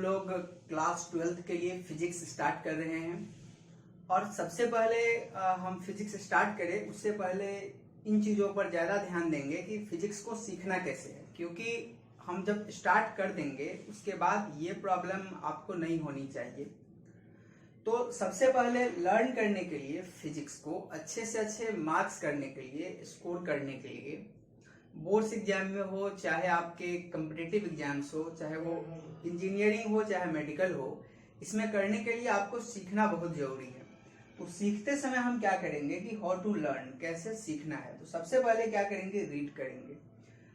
लोग class 12th के लिए फिजिक्स स्टार्ट कर रहे हैं। और सबसे पहले हम फिजिक्स स्टार्ट करें उससे पहले इन चीज़ों पर ज़्यादा ध्यान देंगे कि फिजिक्स को सीखना कैसे है, क्योंकि हम जब स्टार्ट कर देंगे उसके बाद ये प्रॉब्लम आपको नहीं होनी चाहिए। तो सबसे पहले लर्न करने के लिए फिजिक्स को अच्छे से अच्छे मार्क्स करने के लिए, स्कोर करने के लिए, बोर्ड्स एग्जाम में हो, चाहे आपके कम्पिटिटिव एग्जाम्स हो, चाहे वो इंजीनियरिंग हो, चाहे मेडिकल हो, इसमें करने के लिए आपको सीखना बहुत जरूरी है। तो सीखते समय हम क्या करेंगे कि हाउ टू लर्न, कैसे सीखना है। तो सबसे पहले क्या करेंगे, रीड करेंगे,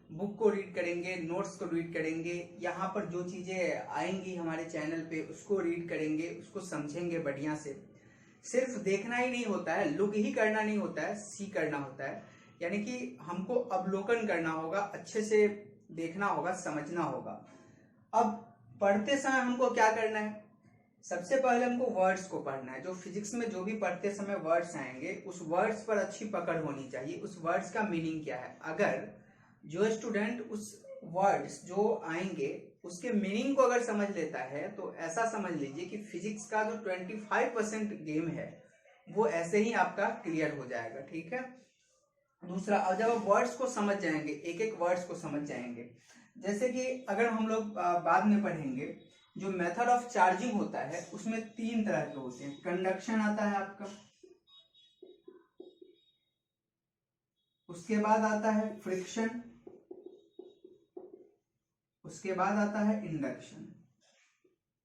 बुक को रीड करेंगे, नोट्स को रीड करेंगे, यहाँ पर जो चीजें आएंगी हमारे चैनल पे उसको रीड करेंगे, उसको समझेंगे बढ़िया से। सिर्फ देखना ही नहीं होता है, लुक ही करना नहीं होता है, सी करना होता है। यानी कि हमको अवलोकन करना होगा, अच्छे से देखना होगा, समझना होगा। अब पढ़ते समय हमको क्या करना है, सबसे पहले हमको वर्ड्स को पढ़ना है। जो फिजिक्स में जो भी पढ़ते समय वर्ड्स आएंगे उस वर्ड्स पर अच्छी पकड़ होनी चाहिए, उस वर्ड्स का मीनिंग क्या है। अगर जो स्टूडेंट उस वर्ड्स जो आएंगे उसके मीनिंग को अगर समझ लेता है तो ऐसा समझ लीजिए कि फिजिक्स का जो 25% गेम है वो ऐसे ही आपका क्लियर हो जाएगा। ठीक है। दूसरा, अब जब आप वर्ड्स को समझ जाएंगे, एक एक वर्ड्स को समझ जाएंगे, जैसे कि अगर हम लोग बाद में पढ़ेंगे, जो मेथड ऑफ चार्जिंग होता है उसमें 3 तरह के होते हैं। कंडक्शन आता है आपका, उसके बाद आता है फ्रिक्शन, उसके बाद आता है इंडक्शन।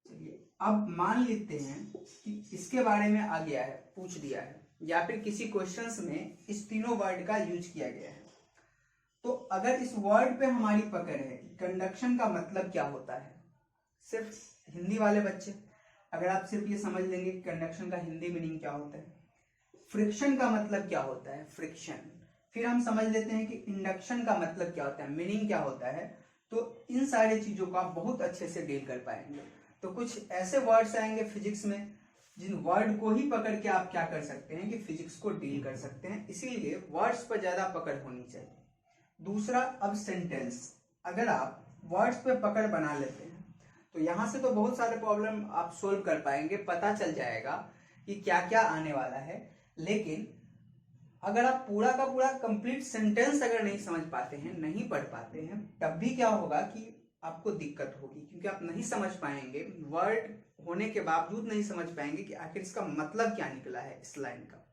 चलिए अब मान लेते हैं कि इसके बारे में आ गया है, पूछ दिया है, या फिर किसी क्वेश्चंस में इस तीनों वर्ड का यूज किया गया है। तो अगर इस वर्ड पे हमारी पकड़ है कि कंडक्शन का मतलब क्या होता है, सिर्फ हिंदी वाले बच्चे अगर आप सिर्फ ये समझ लेंगे कि कंडक्शन का हिंदी मीनिंग क्या होता है, फ्रिक्शन का मतलब क्या होता है, फ्रिक्शन, फिर हम समझ लेते हैं कि इंडक्शन का मतलब क्या होता है, मीनिंग क्या होता है, तो इन सारी चीजों का बहुत अच्छे से डील कर पाएंगे। तो कुछ ऐसे वर्ड्स आएंगे फिजिक्स में जिन वर्ड को ही पकड़ के आप क्या कर सकते हैं कि फिजिक्स को डील कर सकते हैं, इसीलिए वर्ड्स पर ज्यादा पकड़ होनी चाहिए। दूसरा, अब सेंटेंस, अगर आप वर्ड्स पे पकड़ बना लेते हैं तो यहां से तो बहुत सारे प्रॉब्लम आप सोल्व कर पाएंगे, पता चल जाएगा कि क्या क्या आने वाला है। लेकिन अगर आप पूरा का पूरा कंप्लीट सेंटेंस अगर नहीं समझ पाते हैं, नहीं पढ़ पाते हैं, तब भी क्या होगा कि आपको दिक्कत होगी, क्योंकि आप नहीं समझ पाएंगे, वर्ड होने के बावजूद नहीं समझ पाएंगे कि आखिर इसका मतलब क्या निकला है इस लाइन का।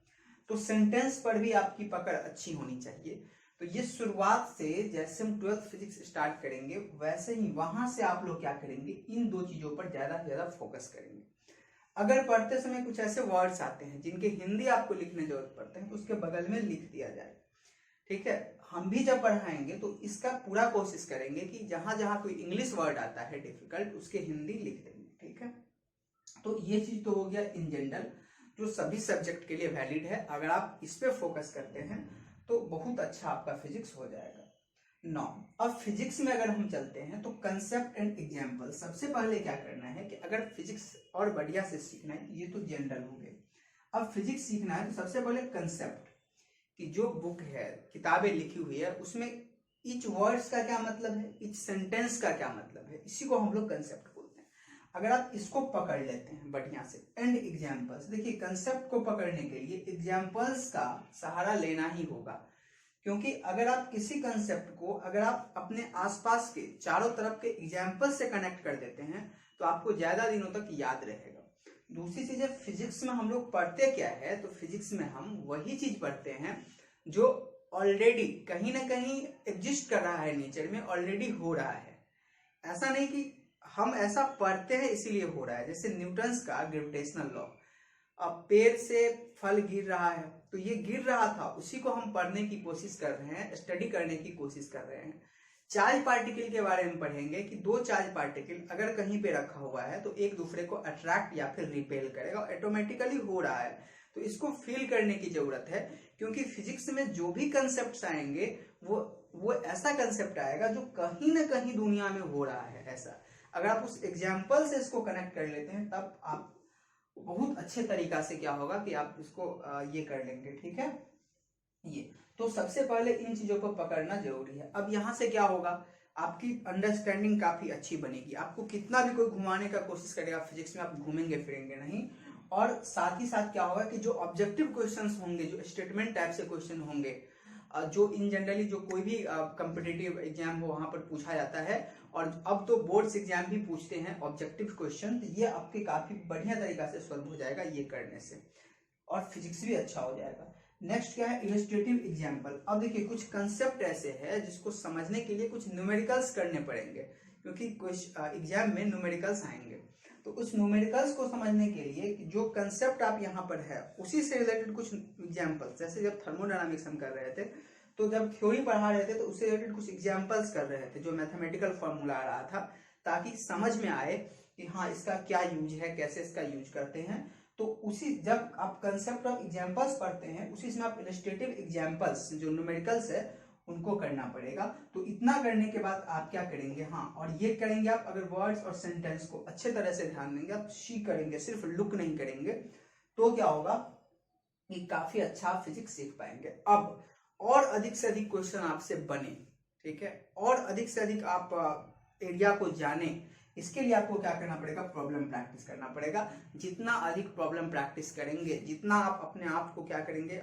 तो सेंटेंस पर भी आपकी पकड़ अच्छी होनी चाहिए। तो ये शुरुआत से जैसे हम 12th फिजिक्स स्टार्ट करेंगे वैसे ही वहां से आप लोग क्या करेंगे, इन 2 चीजों पर ज्यादा से ज्यादा फोकस करेंगे। अगर पढ़ते समय कुछ ऐसे वर्ड्स आते हैं जिनके हिंदी आपको लिखने जरूरत पड़ते हैं तो उसके बगल में लिख दिया जाए। ठीक है। हम भी जब पढ़ाएंगे तो इसका पूरा कोशिश करेंगे कि जहां जहां कोई इंग्लिश वर्ड आता है डिफिकल्ट, उसके हिंदी लिख देंगे। ठीक है। तो ये चीज तो हो गया इन जनरल, जो सभी सब्जेक्ट के लिए वैलिड है। अगर आप इस पे फोकस करते हैं तो बहुत अच्छा आपका फिजिक्स हो जाएगा। नौ, अब फिजिक्स में अगर हम चलते हैं तो कंसेप्ट एंड एग्जाम्पल। सबसे पहले क्या करना है कि अगर फिजिक्स और बढ़िया से सीखना है, ये तो जनरल हो गए, अब फिजिक्स सीखना है तो सबसे पहले कंसेप्ट कि जो बुक है, किताबें लिखी हुई है, उसमें ईच वर्ड्स का क्या मतलब है, ईच सेंटेंस का क्या मतलब है, इसी को हम लोग कंसेप्ट बोलते हैं। अगर आप इसको पकड़ लेते हैं बढ़िया से, एंड एग्जाम्पल्स, देखिए कंसेप्ट को पकड़ने के लिए एग्जाम्पल्स का सहारा लेना ही होगा, क्योंकि अगर आप किसी कंसेप्ट को अगर आप अपने आसपास के चारों तरफ के एग्जाम्पल से कनेक्ट कर देते हैं तो आपको ज्यादा दिनों तक याद रहेगा। दूसरी चीज है, फिजिक्स में हम लोग पढ़ते क्या है, तो फिजिक्स में हम वही चीज पढ़ते हैं जो ऑलरेडी कहीं ना कहीं एग्जिस्ट कर रहा है, नेचर में ऑलरेडी हो रहा है। ऐसा नहीं कि हम ऐसा पढ़ते हैं इसीलिए हो रहा है। जैसे न्यूटन्स का ग्रेविटेशनल लॉ, अब पेड़ से फल गिर रहा है तो ये गिर रहा था, उसी को हम पढ़ने की कोशिश कर रहे हैं, स्टडी करने की कोशिश कर रहे हैं। चार्ज पार्टिकल के बारे में पढ़ेंगे कि 2 चार्ज पार्टिकल अगर कहीं पे रखा हुआ है तो एक दूसरे को अट्रैक्ट या फिर रिपेल करेगा, ऑटोमेटिकली हो रहा है। तो इसको फील करने की जरूरत है, क्योंकि फिजिक्स में जो भी कंसेप्ट आएंगे वो ऐसा कंसेप्ट आएगा जो कहीं ना कहीं दुनिया में हो रहा है। ऐसा अगर आप उस एग्जाम्पल से इसको कनेक्ट कर लेते हैं तब आप बहुत अच्छे तरीका से क्या होगा कि आप इसको ये कर लेंगे। ठीक है। ये तो सबसे पहले इन चीजों को पकड़ना जरूरी है। अब यहां से क्या होगा, आपकी अंडरस्टैंडिंग काफी अच्छी बनेगी। आपको कितना भी कोई घुमाने का कोशिश करेगा फिजिक्स में, आप घूमेंगे फिरेंगे नहीं। और साथ ही साथ क्या होगा कि जो ऑब्जेक्टिव क्वेश्चंस होंगे, जो स्टेटमेंट टाइप से क्वेश्चन होंगे, जो इन जनरली जो कोई भी कॉम्पिटिटिव एग्जाम हो वहां पर पूछा जाता है, और अब तो बोर्ड्स एग्जाम भी पूछते हैं ऑब्जेक्टिव क्वेश्चन, तो ये आपके काफी बढ़िया तरीका से सॉल्व हो जाएगा ये करने से, और फिजिक्स भी अच्छा हो जाएगा। नेक्स्ट क्या है, इलस्ट्रेटिव एग्जाम्पल। अब देखिए कुछ कंसेप्ट ऐसे है जिसको समझने के लिए कुछ न्यूमेरिकल्स करने पड़ेंगे, क्योंकि कुछ एग्जाम में न्यूमेरिकल्स आएंगे। तो उस न्यूमेरिकल्स को समझने के लिए जो कंसेप्ट आप यहाँ पर है उसी से रिलेटेड कुछ एग्जाम्पल्स, जैसे जब थर्मोडायनामिक्स हम कर रहे थे तो जब थ्योरी पढ़ा रहे थे तो उससे रिलेटेड कुछ एग्जाम्पल्स कर रहे थे जो मैथमेटिकल फॉर्मूला आ रहा था, ताकि समझ में आए कि हाँ इसका क्या यूज है, कैसे इसका यूज करते हैं। तो उसी जब आप कंसेप्ट ऑफ एग्जाम्पल्स पढ़ते हैं उसी में आप इलस्ट्रेटिव एग्जाम्पल्स जो न्यूमेरिकल्स है उनको करना पड़ेगा। तो इतना करने के बाद आप क्या करेंगे, हाँ और ये करेंगे आप अगर वर्ड्स और सेंटेंस को अच्छे तरह से ध्यान देंगे, आप सी करेंगे, सिर्फ लुक नहीं करेंगे, तो क्या होगा कि काफी अच्छा फिजिक्स सीख पाएंगे। अब और अधिक से अधिक क्वेश्चन आपसे बने, ठीक है, और अधिक से अधिक आप एरिया को जाने, इसके लिए आपको क्या करना पड़ेगा, प्रॉब्लम प्रैक्टिस करना पड़ेगा। जितना अधिक प्रॉब्लम प्रैक्टिस करेंगे, जितना आप अपने आप को क्या करेंगे,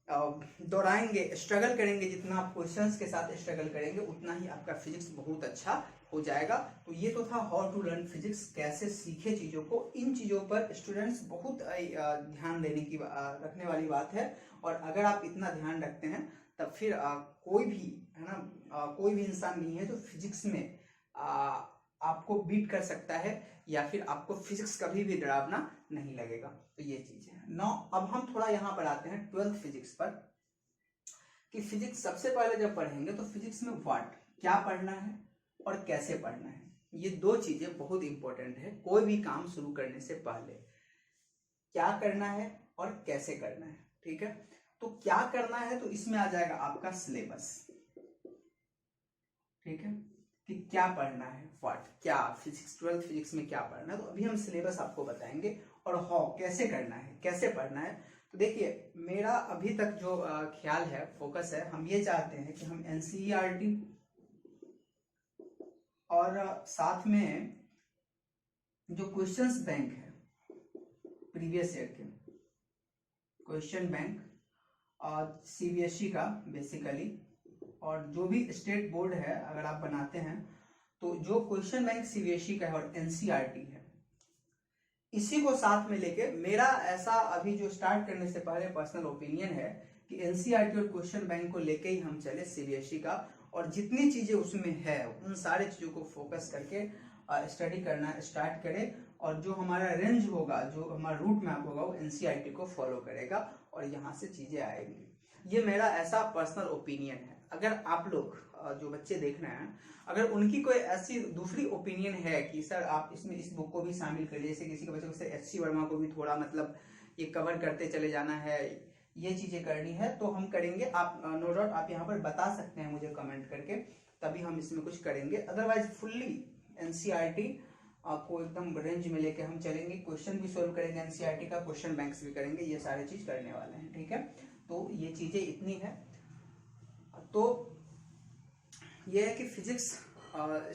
दोहराएंगे, स्ट्रगल करेंगे, जितना आप क्वेश्चंस के साथ स्ट्रगल करेंगे उतना ही आपका फिजिक्स बहुत अच्छा हो जाएगा। तो ये तो था हाउ टू लर्न फिजिक्स, कैसे सीखे चीजों को। इन चीजों पर स्टूडेंट्स बहुत ध्यान देने की रखने वाली बात है, और अगर आप इतना ध्यान रखते हैं तब फिर कोई भी है ना, कोई भी इंसान नहीं है जो फिजिक्स में आपको बीट कर सकता है, या फिर आपको फिजिक्स कभी भी डरावना नहीं लगेगा। तो ये चीज है। नाउ अब हम थोड़ा यहाँ पर आते हैं 12th फिजिक्स पर, कि फिजिक्स सबसे पहले जब पढ़ेंगे तो फिजिक्स में व्हाट, क्या पढ़ना है और कैसे पढ़ना है, ये दो चीजें बहुत इंपॉर्टेंट है कोई भी काम शुरू करने से पहले। क्या करना है और कैसे करना है, ठीक है। तो क्या करना है तो इसमें आ जाएगा आपका सिलेबस, ठीक है, कि क्या पढ़ना है, व्हाट, क्या फिजिक्स 12th फिजिक्स में क्या पढ़ना है। तो अभी हम सिलेबस आपको बताएंगे, और हाउ कैसे करना है, कैसे पढ़ना है। तो देखिए मेरा अभी तक जो ख्याल है, फोकस है, हम ये चाहते हैं कि हम एनसीईआरटी और साथ में जो क्वेश्चंस बैंक है प्रीवियस ईयर के क्वेश्चन बैंक और सीबीएसई का बेसिकली, और जो भी स्टेट बोर्ड है अगर आप बनाते हैं तो जो क्वेश्चन बैंक सीबीएसई का है और एनसीईआरटी है, इसी को साथ में लेके मेरा ऐसा अभी जो स्टार्ट करने से पहले पर्सनल ओपिनियन है कि एनसीईआरटी और क्वेश्चन बैंक को लेके ही हम चले सीबीएसई का, और जितनी चीजें उसमें है उन सारे चीजों को फोकस करके स्टडी करना स्टार्ट करें, और जो हमारा रेंज होगा, जो हमारा रूट मैप होगा वो एनसीईआरटी को फॉलो करेगा, और यहाँ से चीजें आएंगी। ये मेरा ऐसा पर्सनल ओपिनियन है। अगर आप लोग जो बच्चे देख रहे हैं, अगर उनकी कोई ऐसी दूसरी ओपिनियन है कि सर आप इसमें इस बुक को भी शामिल करिए, जैसे किसी के बच्चे को एचसी वर्मा को भी थोड़ा मतलब ये कवर करते चले जाना है, ये चीजें करनी है, तो हम करेंगे। आप नो डाउट आप यहाँ पर बता सकते हैं मुझे कमेंट करके, तभी हम इसमें कुछ करेंगे। अदरवाइज फुल्ली एनसीईआरटी आपको एकदम रेंज में लेके हम चलेंगे, क्वेश्चन भी सोल्व करेंगे एनसीईआरटी का, क्वेश्चन बैंक्स भी करेंगे, ये सारी चीज करने वाले हैं, ठीक है। तो ये चीजें इतनी है। तो ये है कि फिजिक्स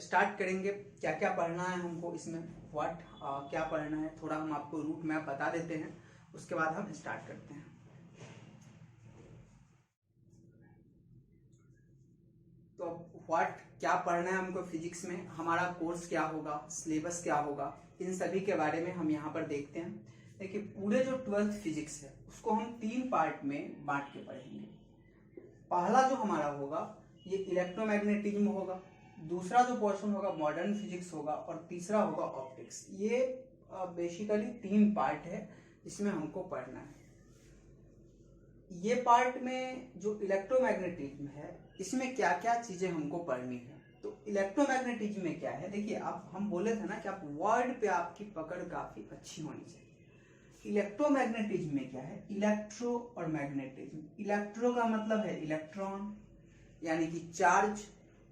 स्टार्ट करेंगे, क्या क्या पढ़ना है हमको इसमें, व्हाट क्या पढ़ना है, थोड़ा हम आपको रूट मैप बता देते हैं, उसके बाद हम स्टार्ट करते हैं। तो व्हाट क्या पढ़ना है हमको फिजिक्स में, हमारा कोर्स क्या होगा, सिलेबस क्या होगा, इन सभी के बारे में हम यहाँ पर देखते हैं। देखिए पूरे जो 12th फिजिक्स है उसको हम 3 पार्ट में बांट के पढ़ेंगे। पहला जो हमारा होगा ये इलेक्ट्रोमैग्नेटिज्म होगा, दूसरा जो पोर्शन होगा मॉडर्न फिजिक्स होगा, और तीसरा होगा ऑप्टिक्स। ये बेसिकली 3 पार्ट है इसमें हमको पढ़ना है। ये पार्ट में जो इलेक्ट्रोमैग्नेटिज्म है इसमें क्या क्या चीजें हमको पढ़नी है। तो इलेक्ट्रोमैग्नेटिज्म में क्या है, देखिए आप हम बोले थे ना कि आप वर्ड पे आपकी पकड़ काफी अच्छी होनी चाहिए। इलेक्ट्रोमैग्नेटिज्म में क्या है, इलेक्ट्रो और मैग्नेटिज्म। इलेक्ट्रो का मतलब है इलेक्ट्रॉन यानी कि चार्ज,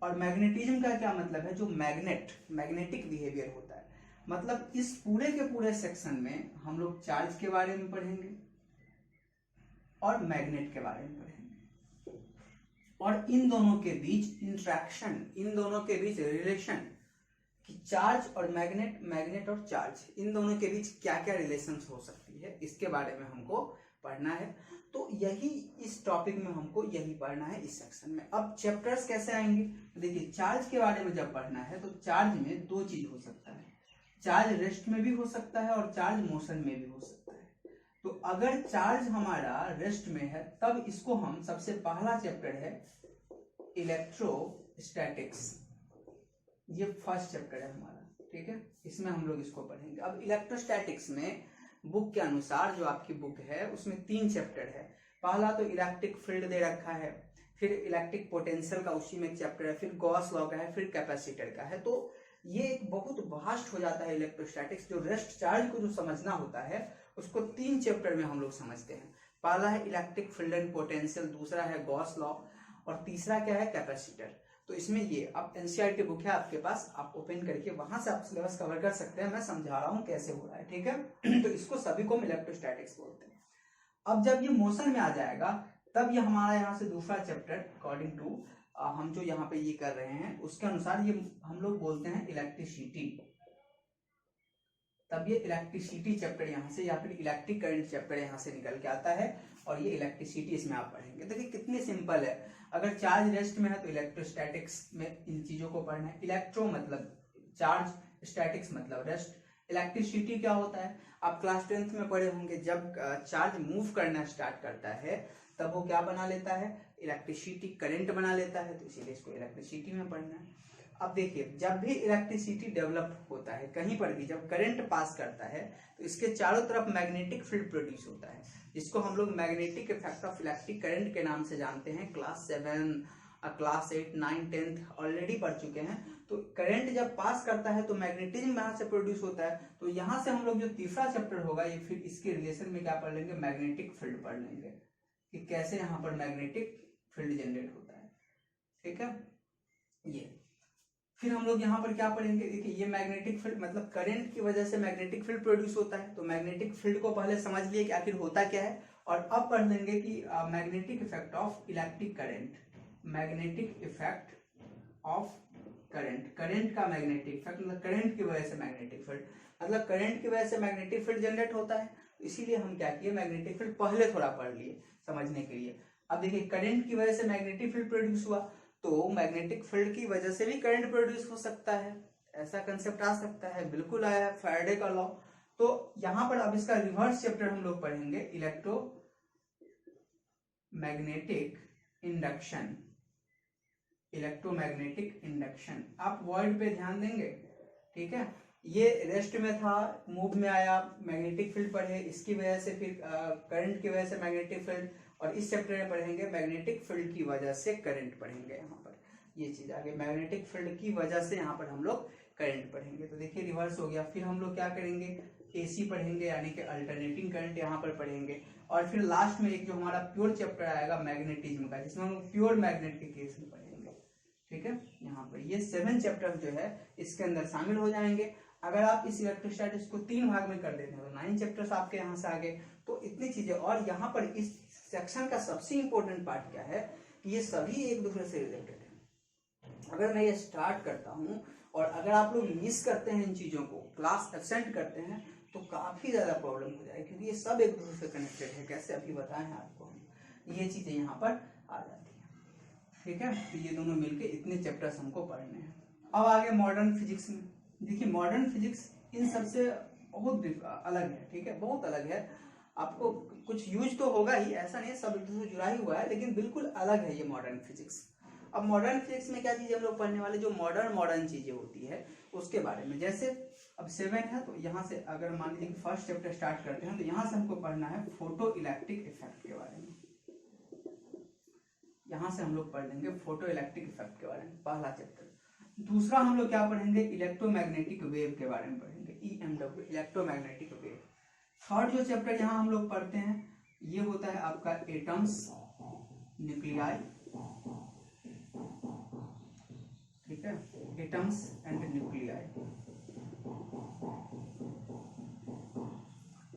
और मैग्नेटिज्म का क्या मतलब है, जो मैग्नेटिक बिहेवियर होता है। मतलब इस पूरे के पूरे सेक्शन में हम लोग चार्ज के बारे में पढ़ेंगे और मैग्नेट के बारे में पढ़ेंगे। और इन दोनों के बीच इंट्रैक्शन, इन दोनों के बीच रिलेशन कि चार्ज और मैग्नेट, मैग्नेट और चार्ज, इन दोनों के बीच क्या क्या रिलेशंस हो सकती है, इसके बारे में हमको पढ़ना है। तो यही इस टॉपिक में हमको यही पढ़ना है इस सेक्शन में। अब चैप्टर्स कैसे आएंगे, देखिए चार्ज के बारे में जब पढ़ना है तो चार्ज में दो चीज हो सकता है, चार्ज रेस्ट में भी हो सकता है और चार्ज मोशन में भी हो सकता है। तो अगर चार्ज हमारा रेस्ट में है तब इसको हम, सबसे पहला चैप्टर है इलेक्ट्रोस्टैटिक्स, ये फर्स्ट चैप्टर है हमारा, ठीक है, इसमें हम लोग इसको पढ़ेंगे। अब इलेक्ट्रोस्टैटिक्स में बुक के अनुसार, जो आपकी बुक है उसमें 3 चैप्टर है। पहला तो इलेक्ट्रिक फील्ड दे रखा है, फिर इलेक्ट्रिक पोटेंशियल का उसी में एक चैप्टर है, फिर गॉस लॉ का है, फिर कैपेसिटर का है। तो ये एक बहुत वास्ट हो जाता है इलेक्ट्रोस्टैटिक्स। जो रेस्ट चार्ज को जो समझना होता है उसको 3 चैप्टर में हम लोग समझते हैं। पहला है इलेक्ट्रिक फील्ड एंड पोटेंशियल, दूसरा है गॉस लॉ और तीसरा क्या है, कैपेसिटर। तो इसमें ये अब एनसीईआरटी बुक है आपके पास, आप ओपन करके वहां से आप सिलेबस कवर कर सकते हैं। मैं समझा रहा हूं कैसे हो रहा है, ठीक है। तो इसको सभी को हम इलेक्ट्रोस्टैटिक्स बोलते हैं। अब जब ये मोशन में आ जाएगा तब ये हमारा यहाँ से दूसरा चैप्टर अकॉर्डिंग टू हम जो यहाँ पे ये कर रहे हैं उसके अनुसार ये हम लोग बोलते हैं इलेक्ट्रिसिटी। तब ये इलेक्ट्रिसिटी चैप्टर यहाँ से, या फिर इलेक्ट्रिक करंट चैप्टर यहाँ से निकल के आता है और ये इलेक्ट्रिसिटी इसमें आप पढ़ेंगे। देखिए कितनी सिंपल है। अगर चार्ज रेस्ट में है तो इलेक्ट्रोस्टैटिक्स में इन चीजों को पढ़ना है। इलेक्ट्रो मतलब चार्ज, स्टैटिक्स मतलब रेस्ट। इलेक्ट्रिसिटी क्या होता है, आप क्लास 10th में पढ़े होंगे, जब चार्ज मूव करना स्टार्ट करता है तब वो क्या बना लेता है, इलेक्ट्रिसिटी, करंट बना लेता है। तो इसीलिए इसको इलेक्ट्रिसिटी में पढ़ना है। अब देखिए जब भी इलेक्ट्रिसिटी डेवलप होता है कहीं पर भी, जब करंट पास करता है तो इसके चारों तरफ मैग्नेटिक फील्ड प्रोड्यूस होता है, जिसको हम लोग magnetic effect of electric current के नाम से जानते हैं। क्लास 7, क्लास 8, 9, 10 ऑलरेडी पढ़ चुके हैं। तो करंट जब पास करता है तो मैग्नेटिज्म यहाँ से प्रोड्यूस होता है। तो यहाँ से हम लोग जो तीसरा चैप्टर होगा ये फिर इसके रिलेशन में क्या पढ़ लेंगे, मैग्नेटिक फील्ड पढ़ लेंगे कि कैसे यहाँ पर मैग्नेटिक फील्ड जनरेट होता है, ठीक है। ये फिर हम लोग यहाँ पर क्या पढ़ेंगे, देखिए ये मैग्नेटिक फील्ड मतलब करंट की वजह से मैग्नेटिक फील्ड प्रोड्यूस होता है। तो मैग्नेटिक फील्ड को पहले समझ लिए कि आखिर होता क्या है, और अब पढ़ लेंगे कि magnetic effect of electric current, magnetic effect of current, current का मैग्नेटिक इफेक्ट मतलब करंट की वजह से मैग्नेटिक फील्ड, मतलब करंट की वजह से मैग्नेटिक फील्ड जनरेट होता है। इसीलिए हम क्या किए, मैग्नेटिक फील्ड पहले थोड़ा पढ़ लिए समझने के लिए। अब देखिए करंट की वजह से मैग्नेटिक फील्ड प्रोड्यूस हुआ तो मैग्नेटिक फील्ड की वजह से भी करंट प्रोड्यूस हो सकता है, ऐसा कंसेप्ट आ सकता है, बिल्कुल आया है, फैराडे का लॉ। तो यहाँ पर अब इसका रिवर्स चैप्टर हम लोग पढ़ेंगे, इलेक्ट्रोमैग्नेटिक इंडक्शन, इलेक्ट्रोमैग्नेटिक इंडक्शन। आप वर्ड पे ध्यान देंगे, ठीक है। ये रेस्ट में था, मूव में आया, मैग्नेटिक फील्ड पढ़े, इसकी वजह से फिर करंट की वजह से मैग्नेटिक फील्ड, और इस चैप्टर में पढ़ेंगे मैग्नेटिक फील्ड की वजह से करंट पढ़ेंगे। यहाँ पर ये चीज आगे, मैग्नेटिक फील्ड की वजह से यहाँ पर हम लोग करंट पढ़ेंगे। तो देखिए रिवर्स हो गया। फिर हम लोग क्या करेंगे, एसी पढ़ेंगे यानी कि अल्टरनेटिंग करंट यहाँ पर पढ़ेंगे। और फिर लास्ट में एक जो हमारा प्योर चैप्टर आएगा मैग्नेटिज्म का, जिसमें हम लोग प्योर मैग्नेट के केस में पढ़ेंगे, ठीक है। यहाँ पर ये 7 चैप्टर जो है इसके अंदर शामिल हो जाएंगे। अगर आप इस इलेक्ट्रोस्टैटिक्स को 3 भाग में कर देते हैं तो 9 चैप्टर्स आपके यहाँ से आगे। तो इतनी चीजें, और यहाँ पर इस सेक्शन का सबसे इंपॉर्टेंट पार्ट क्या है कि ये सभी एक दूसरे से रिलेटेड है। अगर मैं ये स्टार्ट करता हूँ और अगर आप लोग मिस करते हैं इन चीजों को, क्लास एब्सेंट करते हैं, तो काफी ज्यादा प्रॉब्लम हो जाएगी, क्योंकि ये सब एक दूसरे से कनेक्टेड है। कैसे अभी बताए हैं आपको हम, ये चीजें यहाँ पर आ जाती है, ठीक है। तो ये दोनों मिलके इतने चैप्टर्स हमको पढ़ने हैं। अब आगे मॉडर्न फिजिक्स में, देखिए मॉडर्न फिजिक्स इन सबसे बहुत अलग है, ठीक है, बहुत अलग है। आपको कुछ यूज तो होगा ही, ऐसा नहीं सब एक दूसरे जुड़ा ही हुआ है, लेकिन बिल्कुल अलग है ये मॉडर्न फिजिक्स। अब मॉडर्न फिजिक्स में क्या चीजें हम लोग पढ़ने वाले, जो मॉडर्न चीजें होती है उसके बारे में। जैसे अब 7 है तो यहाँ से अगर मान लीजिए फर्स्ट चैप्टर स्टार्ट करते हैं तो यहाँ से हमको पढ़ना है फोटो इलेक्ट्रिक इफेक्ट के बारे में। यहाँ से हम लोग पढ़ लेंगे फोटो इलेक्ट्रिक इफेक्ट के बारे में, पहला चैप्टर। दूसरा हम लोग क्या पढ़ेंगे, इलेक्ट्रोमैग्नेटिक वेव के बारे में पढ़ेंगे, EMW, इलेक्ट्रोमैग्नेटिक वेव। थर्ड जो चैप्टर यहाँ हम लोग पढ़ते हैं ये होता है आपका एटम्स, न्यूक्लियाई, ठीक है, एटम्स एंड न्यूक्लियाई,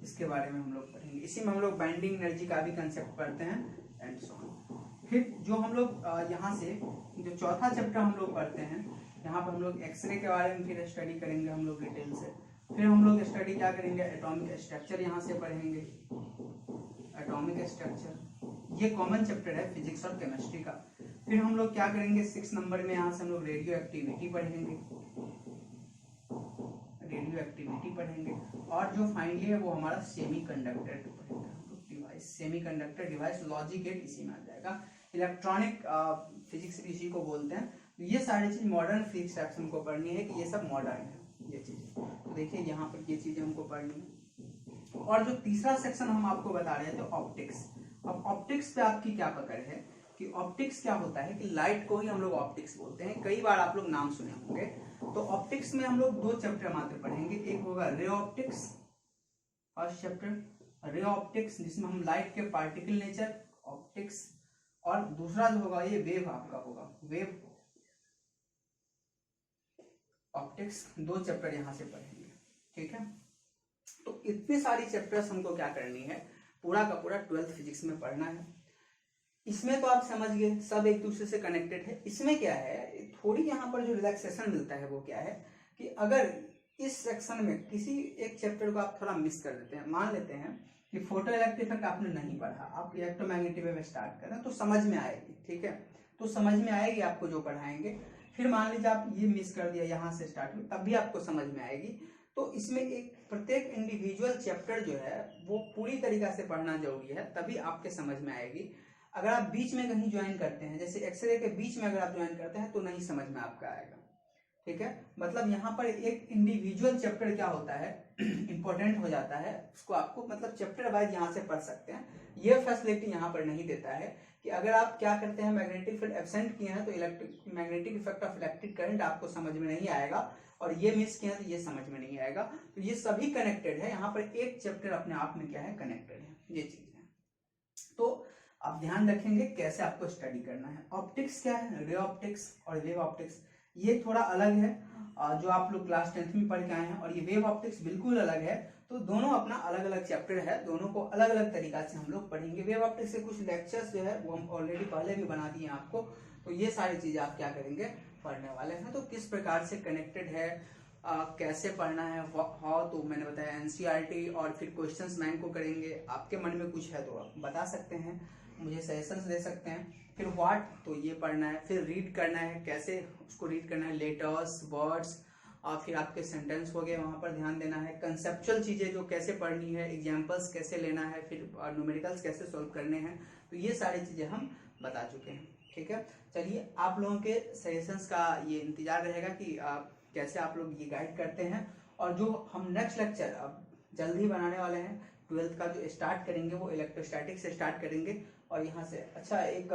इसके बारे में हम लोग पढ़ेंगे। इसी में हम लोग बाइंडिंग एनर्जी का भी कंसेप्ट पढ़ते हैं एंड सो ऑन। फिर जो हम लोग यहाँ से जो चौथा चैप्टर हम लोग पढ़ते हैं, यहाँ पर हम लोग एक्सरे के बारे में फिर स्टडी करेंगे हम लोग डिटेल से। फिर हम लोग स्टडी क्या करेंगे, एटॉमिक स्ट्रक्चर यहाँ से पढ़ेंगे, एटॉमिक स्ट्रक्चर, ये कॉमन चैप्टर है फिजिक्स और केमिस्ट्री का। फिर हम लोग क्या करेंगे 6 नंबर में, यहाँ से हम लोग रेडियो एक्टिविटी पढ़ेंगे, रेडियो एक्टिविटी पढ़ेंगे। और जो फाइनली है वो हमारा semiconductor device, semiconductor device, logic gate इसी में आ जाएगा। इलेक्ट्रॉनिक फिजिक्स भी इसी को बोलते हैं। तो ये सारी चीज मॉडर्न फिजिक्स सेक्शन को पढ़नी है कि ये सब मॉडर्न है ये चीजें। तो देखिए यहाँ पर ये चीजें हमको पढ़नी है। और जो तीसरा सेक्शन हम आपको बता रहे थे ऑप्टिक्स, अब ऑप्टिक्स पे आपकी क्या पकड़ है कि ऑप्टिक्स क्या होता है कि लाइट को ही हम लोग ऑप्टिक्स बोलते हैं, कई बार आप लोग नाम सुने होंगे। तो ऑप्टिक्स में हम लोग 2 चैप्टर मात्र पढ़ेंगे, एक होगा ray optics, first chapter ray optics जिसमें हम लाइट के पार्टिकल नेचर ऑप्टिक्स, और दूसरा जो होगा ये वेव आपका होगा, वेव ऑप्टिक्स। 2 चैप्टर यहाँ से पढ़ेंगे, ठीक है। तो इतनी सारी चैप्टर्स हमको क्या करनी है, पूरा का पूरा 12th फिजिक्स में पढ़ना है। इसमें तो आप समझ गए सब एक दूसरे से कनेक्टेड है। इसमें क्या है, थोड़ी यहाँ पर जो रिलैक्सेशन मिलता है वो क्या है कि अगर इस सेक्शन में किसी एक चैप्टर को आप थोड़ा मिस कर देते हैं, मान लेते हैं कि फोटो इलेक्ट्रिक इफेक्ट आपने नहीं पढ़ा, आप इलेक्ट्रोमैग्नेटिक वेव स्टार्ट करें तो समझ में आएगी, ठीक है, तो समझ में आएगी आपको जो पढ़ाएंगे। फिर मान लीजिए आप ये मिस कर दिया यहाँ से स्टार्ट में, तब भी आपको समझ में आएगी। तो इसमें एक प्रत्येक इंडिविजुअल चैप्टर जो है वो पूरी तरीका से पढ़ना जरूरी है, तभी आपके समझ में आएगी। अगर आप बीच में कहीं ज्वाइन करते हैं, जैसे एक्सरे के बीच में अगर आप ज्वाइन करते हैं तो नहीं समझ में आपका आएगा, ठीक है। मतलब यहाँ पर एक इंडिविजुअल चैप्टर क्या होता है इंपॉर्टेंट हो जाता है, उसको आपको मतलब चैप्टर वाइज यहाँ से पढ़ सकते हैं। ये फैसिलिटी यहाँ पर नहीं देता है कि अगर आप क्या करते हैं मैग्नेटिक फील्ड एब्सेंट किए हैं तो electric magnetic effect of electric current आपको समझ में नहीं आएगा, और ये मिस किया तो ये समझ में नहीं आएगा। तो ये सभी कनेक्टेड है, यहाँ पर एक चैप्टर अपने आप में क्या है कनेक्टेड है, ये चीज है। तो आप ध्यान रखेंगे कैसे आपको स्टडी करना है। ऑप्टिक्स क्या है, रे ऑप्टिक्स और वेव ऑप्टिक्स, ये थोड़ा अलग है जो आप लोग क्लास 10th में पढ़ के आए हैं, और ये वेव ऑप्टिक्स बिल्कुल अलग है। तो दोनों अपना अलग अलग चैप्टर है, दोनों को अलग अलग तरीका से हम लोग पढ़ेंगे। वेव ऑप्टिक्स से कुछ लेक्चर्स जो है वो हम ऑलरेडी पहले भी बना दिए आपको, तो ये सारी चीजें आप क्या करेंगे पढ़ने वाले हैं। तो किस प्रकार से कनेक्टेड है, कैसे पढ़ना है, हाउ, तो मैंने बताया एनसीईआरटी, और फिर क्वेश्चंस बैंक को करेंगे। आपके मन में कुछ है तो आप बता सकते हैं, मुझे सजेशंस दे सकते हैं। फिर व्हाट, तो ये पढ़ना है। फिर रीड करना है, कैसे उसको रीड करना है, लेटर्स, वर्ड्स, और फिर आपके सेंटेंस हो गए, वहां पर ध्यान देना है। कंसेप्चुअल चीजें जो कैसे पढ़नी है, एग्जाम्पल्स कैसे लेना है, फिर न्यूमेरिकल्स कैसे सॉल्व करने हैं, तो ये सारी चीजें हम बता चुके हैं, ठीक है। चलिए आप लोगों के सजेशंस का ये इंतजार रहेगा कि कैसे आप लोग ये गाइड करते हैं। और जो हम नेक्स्ट लेक्चर अब जल्दी बनाने वाले हैं 12th का जो स्टार्ट करेंगे वो इलेक्ट्रोस्टैटिक्स से स्टार्ट करेंगे, और यहाँ से अच्छा एक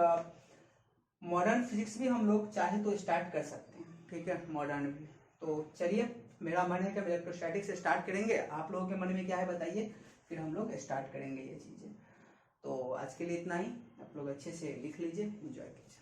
मॉडर्न फिजिक्स भी हम लोग चाहे तो स्टार्ट कर सकते हैं, ठीक है, मॉडर्न भी। तो चलिए मेरा मन है कि इलेक्ट्रोस्टैटिक्स से स्टार्ट करेंगे, आप लोगों के मन में क्या है बताइए, फिर हम लोग स्टार्ट करेंगे ये चीजें। तो आज के लिए इतना ही, आप लोग अच्छे से लिख लीजिए, एंजॉय कीजिए।